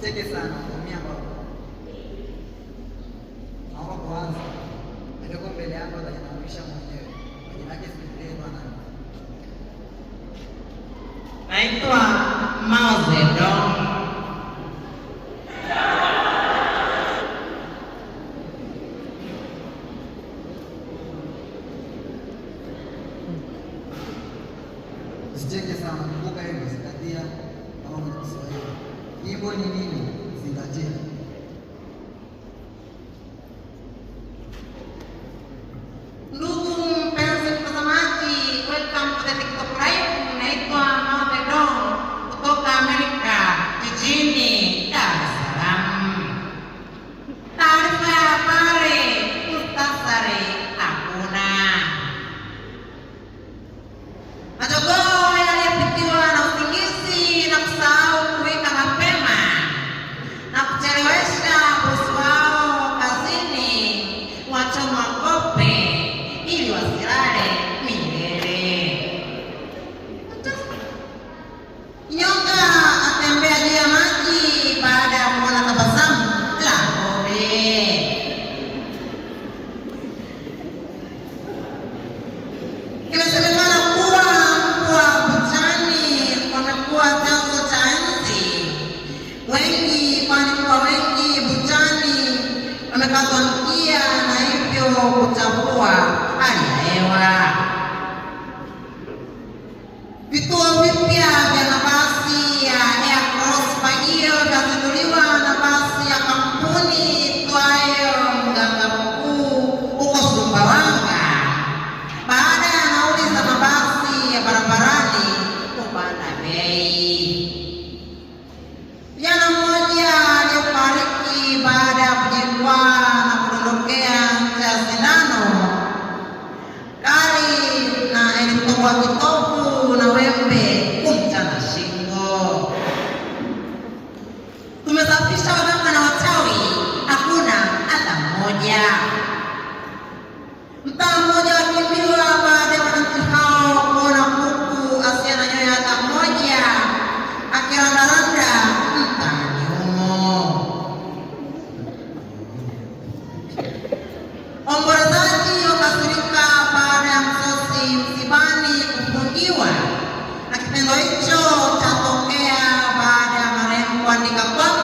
Cheke sana kuumia baba. Naomba kuanza. Ndio mbele yako atajitambulisha mwenyewe. Jina lake sikilie bwana. Naitwa Mao Zedong. Usicheke sana, kumbuka hivyo, zingatia kama mwenye Kiswahili. Nyimbo ni nini? Zingatia. Ndugu mpenzi mtazamaji, welcome to the TikTok live. Naitwa Mao Zedong kutoka Amerika, jijini Dar es Salaam. Taarifa ya habari, muhtasari hakuna. Majogoo yaliyopitiwa na usingizi na kusahau kuwika mapema na kuchelewesha bosi wao kazini, wachomwa kope ili wasilale milele. Nyoka atembea juu ya maji baada ya kuona tabasamu la kobe. Inasemekana kuwa mbwa buchani wamekuwa chanzo cha nzi wengi, kwani mbwa wengi buchani wamekatwa mkia na hivyo kuchafua hali ya hewa. Vituo vipya vya mabasi ya Air Cross Fagio